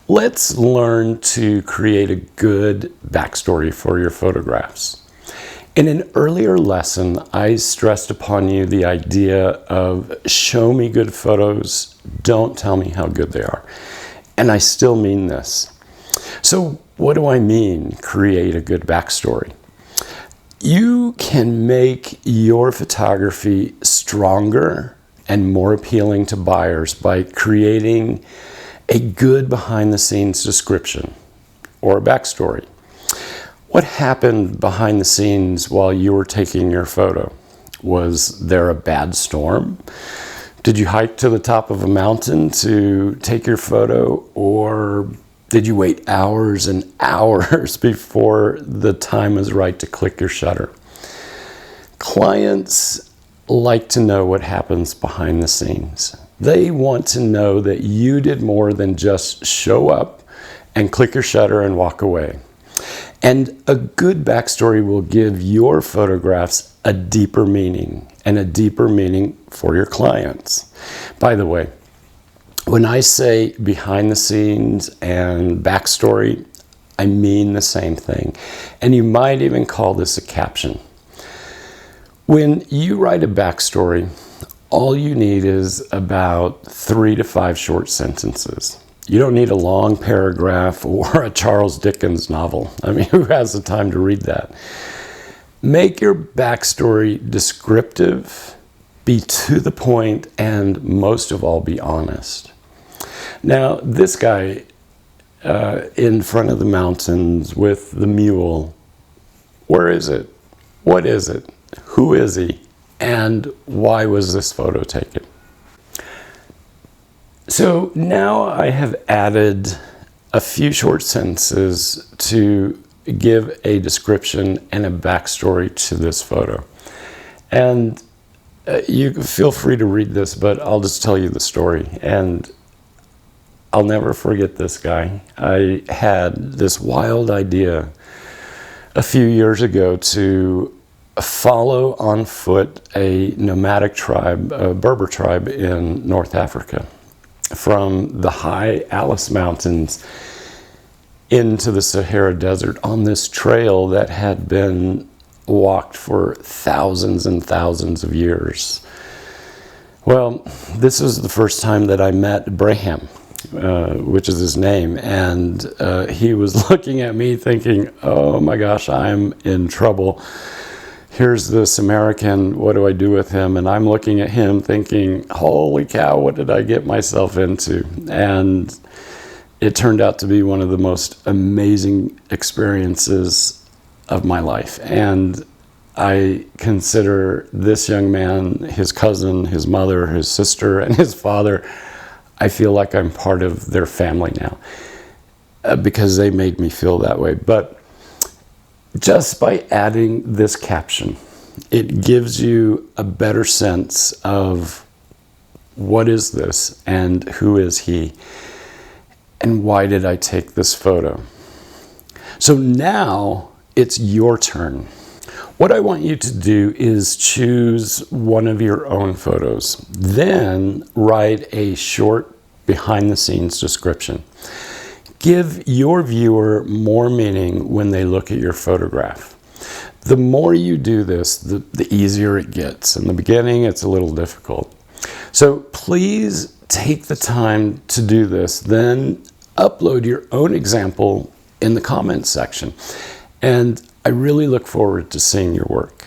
Let's learn to create a good backstory for your photographs. In an earlier lesson, I stressed upon you the idea of show me good photos, don't tell me how good they are. And I still mean this. So what do I mean, create a good backstory? You can make your photography stronger and more appealing to buyers by creating a good behind-the-scenes description or a backstory. What happened behind the scenes while you were taking your photo? Was there a bad storm? Did you hike to the top of a mountain to take your photo, or did you wait hours and hours before the time was right to click your shutter? Clients like to know what happens behind the scenes. They want to know that you did more than just show up and click your shutter and walk away. And a good backstory will give your photographs a deeper meaning, and a deeper meaning for your clients. By the way, when I say behind the scenes and backstory, I mean the same thing. And you might even call this a caption. When you write a backstory, all you need is about 3 to 5 short sentences. You don't need a long paragraph or a Charles Dickens novel. I mean, who has the time to read that? Make your backstory descriptive, be to the point, and most of all, be honest. Now, this guy in front of the mountains with the mule, where is it? What is it? Who is he? And why was this photo taken? So now I have added a few short sentences to give a description and a backstory to this photo. And you feel free to read this, but I'll just tell you the story. And I'll never forget this guy. I had this wild idea a few years ago to follow on foot a nomadic tribe, a Berber tribe in North Africa, from the high Atlas Mountains into the Sahara Desert on this trail that had been walked for thousands and thousands of years. Well, this is the first time that I met Braham, which is his name, and he was looking at me thinking, oh my gosh, I'm in trouble. Here's this American, what do I do with him? And I'm looking at him thinking, holy cow, what did I get myself into? And it turned out to be one of the most amazing experiences of my life. And I consider this young man, his cousin, his mother, his sister, and his father, I feel like I'm part of their family now because they made me feel that way. But just by adding this caption, it gives you a better sense of what is this and who is he and why did I take this photo. So now it's your turn. What I want you to do is choose one of your own photos, then write a short behind-the-scenes description. Give your viewer more meaning when they look at your photograph. The more you do this, the easier it gets. In the beginning, it's a little difficult. So please take the time to do this, then upload your own example in the comments section. And I really look forward to seeing your work.